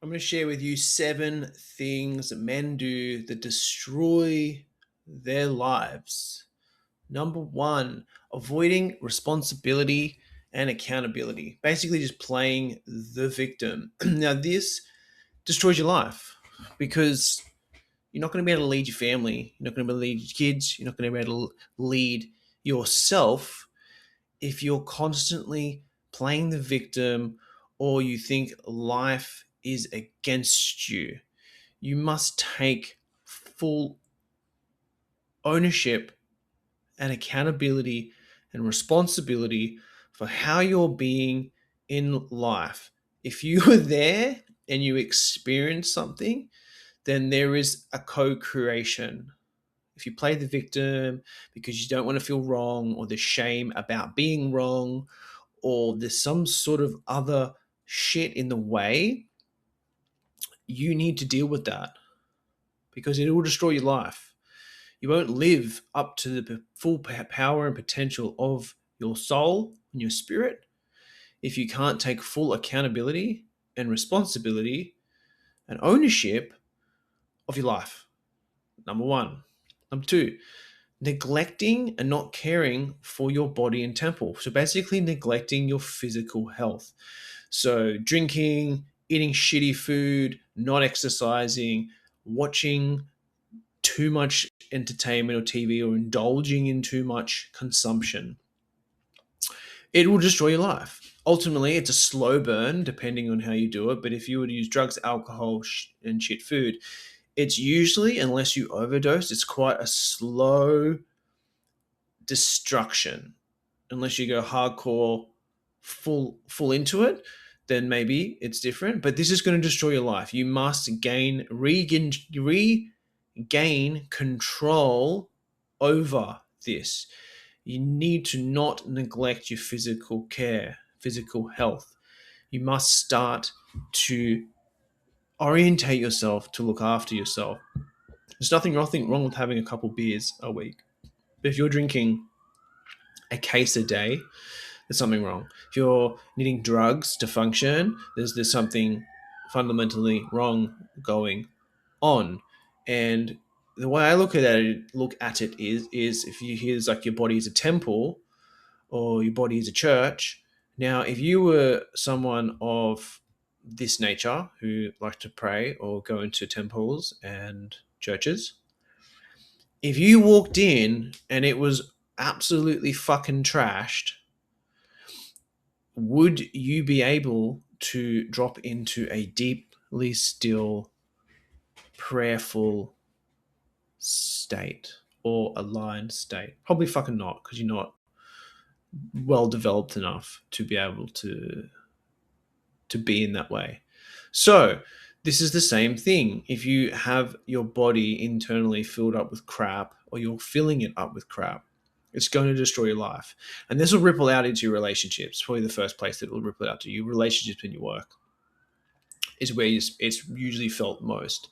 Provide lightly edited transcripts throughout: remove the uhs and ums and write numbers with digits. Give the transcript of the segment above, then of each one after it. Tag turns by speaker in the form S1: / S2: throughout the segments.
S1: I'm going to share with you 7 things that men do that destroy their lives. Number one, avoiding responsibility and accountability. Basically, just playing the victim. Now, this destroys your life because you're not going to be able to lead your family. You're not going to be able to lead your kids. You're not going to be able to lead yourself if you're constantly playing the victim or you think life is against you. You must take full ownership and accountability and responsibility for how you're being in life. If you were there and you experience something, then there is a co creation. If you play the victim because you don't want to feel wrong, or there's shame about being wrong, or there's some sort of other shit in the way, you need to deal with that because it will destroy your life. You won't live up to the full power and potential of your soul and your spirit if you can't take full accountability and responsibility and ownership of your life. Number one. Number two, neglecting and not caring for your body and temple. So basically, neglecting your physical health. So, drinking, eating shitty food, not exercising, watching too much entertainment or TV, or indulging in too much consumption. It will destroy your life. Ultimately, it's a slow burn depending on how you do it. But if you were to use drugs, alcohol, and shit food, it's usually, unless you overdose, it's quite a slow destruction. Unless you go hardcore, full into it, then maybe it's different. But this is going to destroy your life. You must regain control over this. You need to not neglect your physical care, physical health. You must start to orientate yourself to look after yourself. There's nothing wrong with having a couple beers a week. But if you're drinking a case a day, there's something wrong. If you're needing drugs to function, there's something fundamentally wrong going on. And the way I look at it is if you hear it's like your body is a temple or your body is a church. Now, if you were someone of this nature who like to pray or go into temples and churches, if you walked in and it was absolutely fucking trashed, would you be able to drop into a deeply still, prayerful state or aligned state? Probably fucking not, because you're not well developed enough to be able to be in that way. So this is the same thing. If you have your body internally filled up with crap, or you're filling it up with crap, it's going to destroy your life. And this will ripple out into your relationships. Probably the first place that will ripple out to you. Relationships in your work is where it's usually felt most.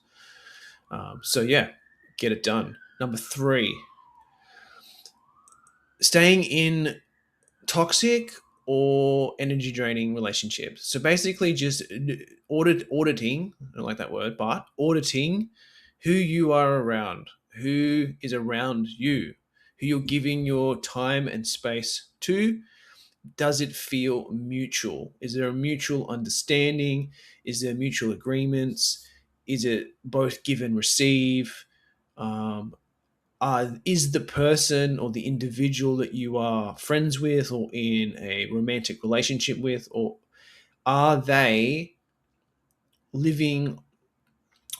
S1: So yeah, get it done. Number three, staying in toxic or energy draining relationships. So basically, just auditing. I don't like that word, but auditing who you are around, who is around you, who you're giving your time and space to. Does it feel mutual? Is there a mutual understanding? Is there mutual agreements? Is it both give and receive? Um, is the person or the individual that you are friends with or in a romantic relationship with, or are they living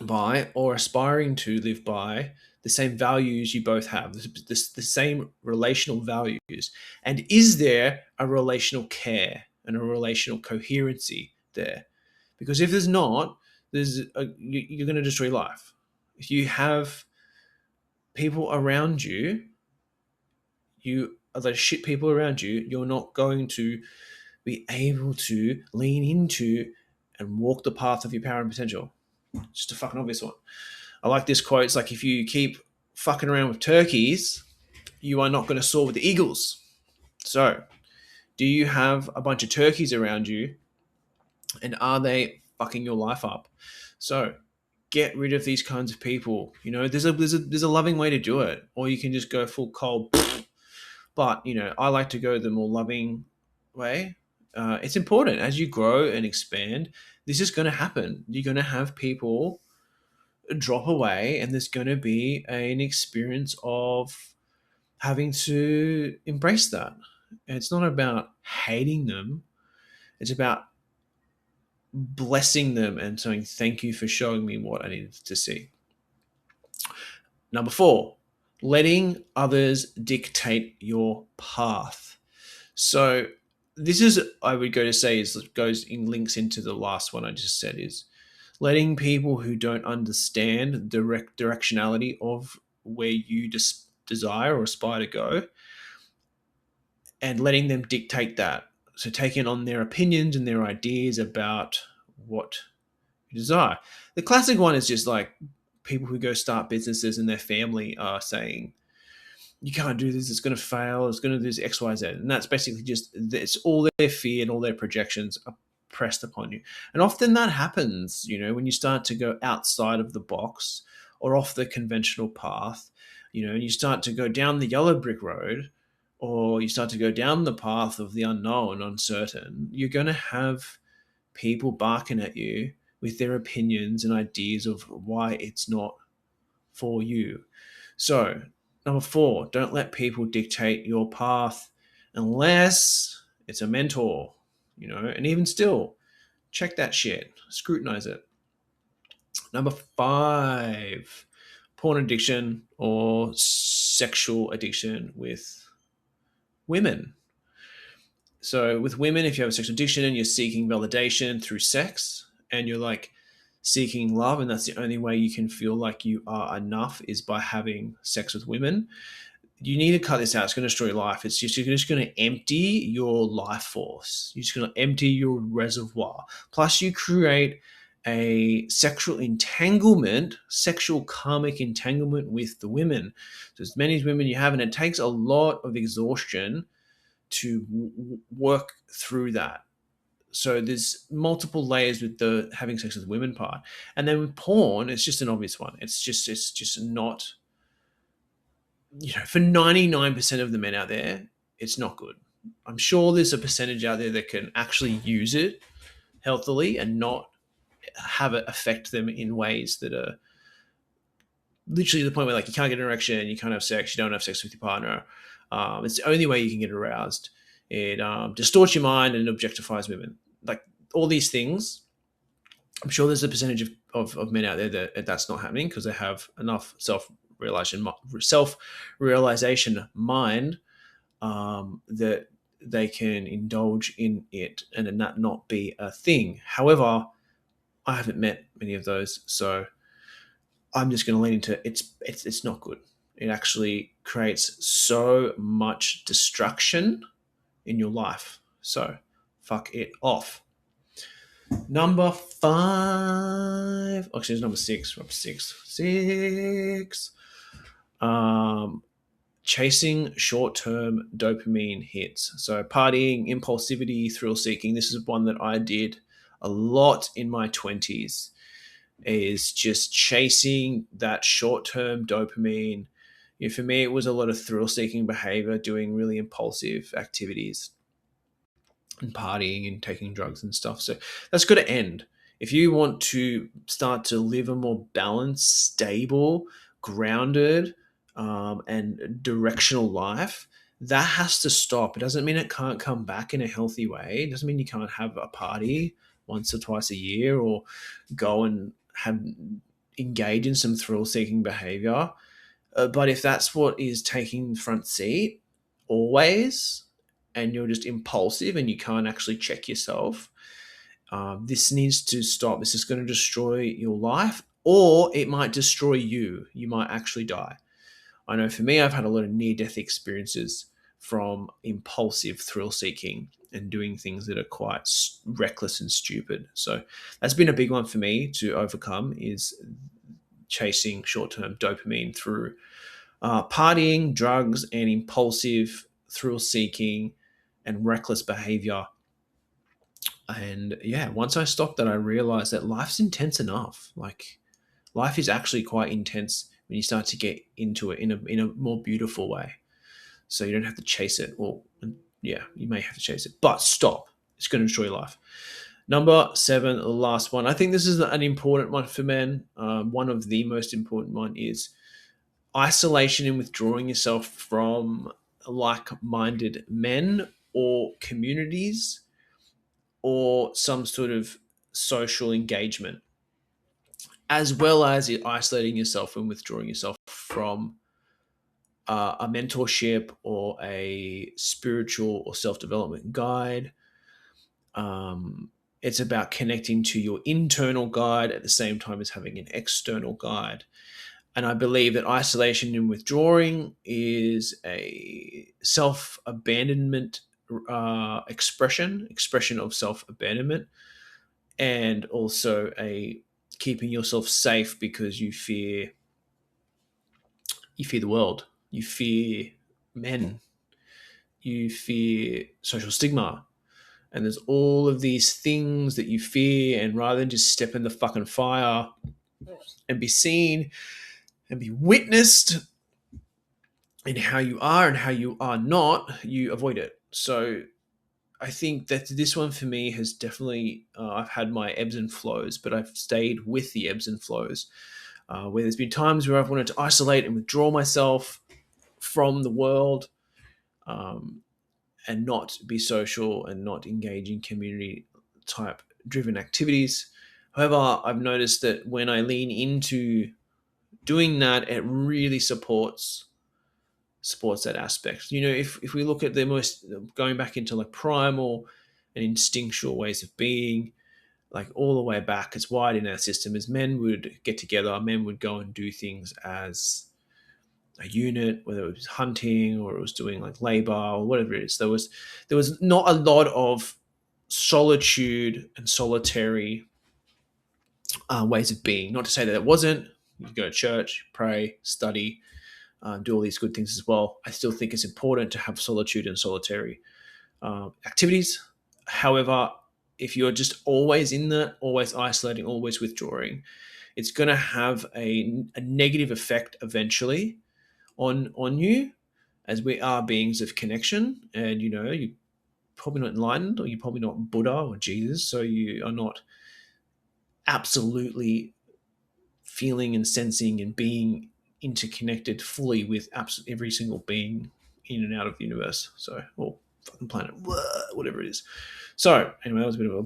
S1: by or aspiring to live by the same values you both have, the same relational values? And is there a relational care and a relational coherency there? Because if there's not, you're going to destroy life. If you have people around you, you are those shit people around you, you're not going to be able to lean into and walk the path of your power and potential. Just a fucking obvious one. I like this quote. It's like, if you keep fucking around with turkeys, you are not going to soar with the eagles. So, do you have a bunch of turkeys around you, and are they fucking your life up. So get rid of these kinds of people. There's a loving way to do it, or you can just go full cold. But I like to go the more loving way. It's important as you grow and expand. This is going to happen. You're going to have people drop away, and there's going to be an experience of having to embrace that. And it's not about hating them. It's about blessing them and saying thank you for showing me what I needed to see. Number 4, letting others dictate your path. So this is, I would go to say, is goes in links into the last one I just said, is letting people who don't understand the directionality of where you desire or aspire to go, and letting them dictate that. So taking on their opinions and their ideas about what you desire. The classic one is just like people who go start businesses and their family are saying, you can't do this, it's going to fail, it's going to do this X, Y, Z. And that's basically just, it's all their fear and all their projections are pressed upon you. And often that happens, when you start to go outside of the box or off the conventional path, and you start to go down the yellow brick road, or you start to go down the path of the unknown, uncertain, you're going to have people barking at you with their opinions and ideas of why it's not for you. So, number 4, don't let people dictate your path unless it's a mentor, and even still, check that shit, scrutinize it. Number 5, porn addiction or sexual addiction with women. So with women, if you have a sexual addiction and you're seeking validation through sex, and you're like seeking love, and that's the only way you can feel like you are enough is by having sex with women, you need to cut this out. It's going to destroy your life. It's just, you're just going to empty your life force. You're just going to empty your reservoir. Plus you create a sexual entanglement, sexual karmic entanglement with the women. So as many women you have, and it takes a lot of exhaustion to work through that. So there's multiple layers with the having sex with women part. And then with porn, it's just an obvious one. It's just not, for 99% of the men out there, it's not good. I'm sure there's a percentage out there that can actually use it healthily and not have it affect them in ways that are literally to the point where, like, you can't get an erection, you can't have sex, you don't have sex with your partner. It's the only way you can get aroused. It distorts your mind and objectifies women. Like, all these things, I'm sure there's a percentage of men out there that's not happening because they have enough self-realization mind that they can indulge in it and then that not be a thing. However, I haven't met many of those, so I'm just going to lean into it's not good. It actually creates so much destruction in your life. So fuck it off. Number 5. Actually, it's number 6. Six. Chasing short-term dopamine hits. So partying, impulsivity, thrill seeking. This is one that I did a lot in my 20s. Is just chasing that short-term dopamine. For me, it was a lot of thrill-seeking behavior, doing really impulsive activities and partying and taking drugs and stuff. So that's got to end. If you want to start to live a more balanced, stable, grounded, and directional life, that has to stop. It doesn't mean it can't come back in a healthy way. It doesn't mean you can't have a party once or twice a year or go and engage in some thrill-seeking behavior. But if that's what is taking the front seat always, and you're just impulsive and you can't actually check yourself, this needs to stop. This is going to destroy your life, or it might destroy you. You might actually die. I know for me, I've had a lot of near-death experiences from impulsive thrill seeking and doing things that are quite reckless and stupid. So that's been a big one for me to overcome, is chasing short-term dopamine through partying, drugs, and impulsive thrill seeking and reckless behavior. And yeah, once I stopped that, I realized that life's intense enough. Like, life is actually quite intense when you start to get into it in a more beautiful way. So you don't have to chase it. Well, yeah, you may have to chase it, but stop. It's going to destroy your life. Number 7, the last one. I think this is an important one for men. One of the most important one is isolation and withdrawing yourself from like-minded men or communities or some sort of social engagement, as well as isolating yourself and withdrawing yourself from a mentorship or a spiritual or self-development guide. It's about connecting to your internal guide at the same time as having an external guide. And I believe that isolation and withdrawing is a self abandonment expression of self abandonment, and also a keeping yourself safe because you fear the world, you fear men, you fear social stigma, and there's all of these things that you fear. And rather than just step in the fucking fire and be seen and be witnessed in how you are and how you are not, you avoid it. So I think that this one for me has definitely, I've had my ebbs and flows, but I've stayed with the ebbs and flows. Where there's been times where I've wanted to isolate and withdraw myself from the world, um, and not be social and not engage in community type driven activities. However, I've noticed that when I lean into doing that, it really supports that aspect. You know, if we look at the most, going back into like primal and instinctual ways of being, like all the way back, it's wired in our system as men would get together, men would go and do things as a unit, whether it was hunting or it was doing like labor or whatever it is. There was not a lot of solitude and solitary ways of being. Not to say that it wasn't. You go to church, pray, study, do all these good things as well. I still think it's important to have solitude and solitary activities. However, if you're just always in that, always isolating, always withdrawing, it's going to have a negative effect eventually on you, as we are beings of connection. And you know, you're probably not enlightened, or you're probably not Buddha or Jesus, so you are not absolutely feeling and sensing and being interconnected fully with absolutely every single being in and out of the universe. So, or fucking planet, whatever it is. So, anyway, that was a bit of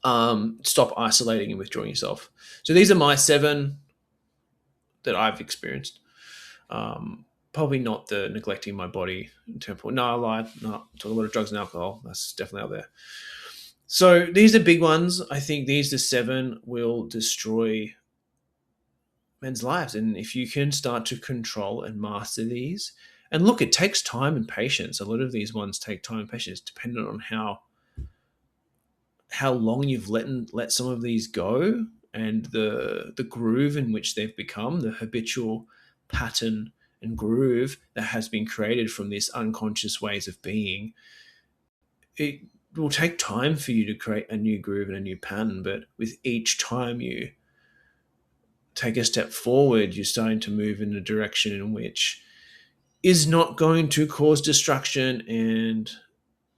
S1: a stop isolating and withdrawing yourself. So these are my 7 that I've experienced. Probably not the neglecting my body temple. No, I lied. No, took a lot of drugs and alcohol. That's definitely out there. So these are big ones. I think these, the 7, will destroy men's lives. And if you can start to control and master these, and look, it takes time and patience. A lot of these ones take time and patience, dependent on how long you've let some of these go, and the groove in which they've become, the habitual pattern and groove that has been created from this unconscious ways of being. It will take time for you to create a new groove and a new pattern, but with each time you take a step forward, you're starting to move in a direction in which is not going to cause destruction and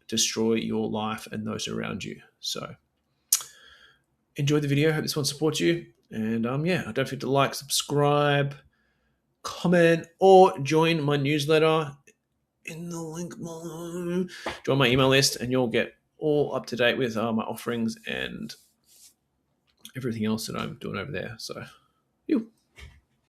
S1: destroy your life and those around you. So enjoy the video. Hope this one supports you. And yeah, don't forget to like, subscribe, comment, or join my newsletter in the link below. Join my email list, and you'll get all up to date with my offerings and everything else that I'm doing over there. So